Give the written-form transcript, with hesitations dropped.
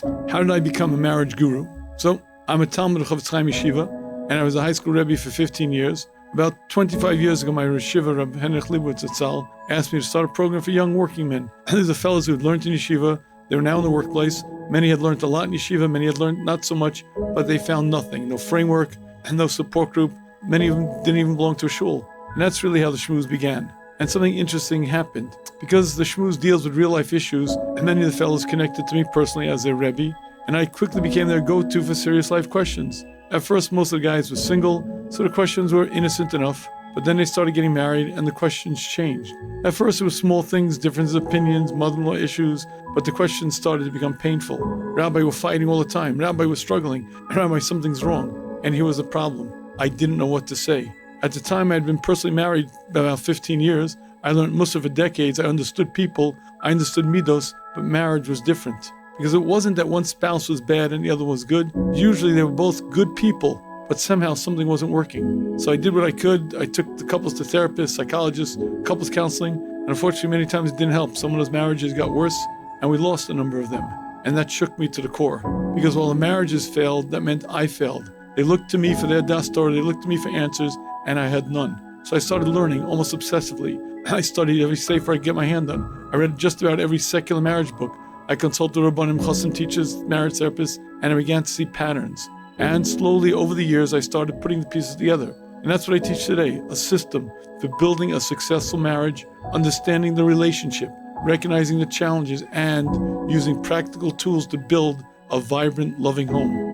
How did I become a marriage guru? So, I'm a Talmud of Chofetz Chaim Yeshiva, and I was a high school Rebbi for 15 years. About 25 years ago, my Yeshiva, Rabbi Henrich Leibowitz Zatzal, asked me to start a program for young working men. And these are fellows who had learned in Yeshiva. They were now in the workplace. Many had learned a lot in Yeshiva, many had learned not so much, but they found nothing, no framework, and no support group. Many of them didn't even belong to a shul. And that's really how TheShmuz began. And something interesting happened. Because TheShmuz deals with real-life issues, and many of the fellows connected to me personally as their Rebbe, and I quickly became their go-to for serious life questions. At first, most of the guys were single, so the questions were innocent enough, but then they started getting married, and the questions changed. At first, it was small things, differences of opinions, mother-in-law issues, but the questions started to become painful. Rabbi, we're fighting all the time. Rabbi, we're struggling. Rabbi, something's wrong. And here was the problem. I didn't know what to say. At the time, I had been personally married about 15 years. I learned Musar for decades. I understood people. I understood midos, but marriage was different. Because it wasn't that one spouse was bad and the other was good. Usually they were both good people, but somehow something wasn't working. So I did what I could. I took the couples to therapists, psychologists, couples counseling, and unfortunately many times it didn't help. Some of those marriages got worse, and we lost a number of them. And that shook me to the core. Because while the marriages failed, that meant I failed. They looked to me for their das Torah, they looked to me for answers, and I had none. So I started learning almost obsessively. I studied every sefer I could get my hand on. I read just about every secular marriage book. I consulted Rabbanim, Chassim teachers, marriage therapists, and I began to see patterns. And slowly over the years, I started putting the pieces together. And that's what I teach today, a system for building a successful marriage, understanding the relationship, recognizing the challenges, and using practical tools to build a vibrant, loving home.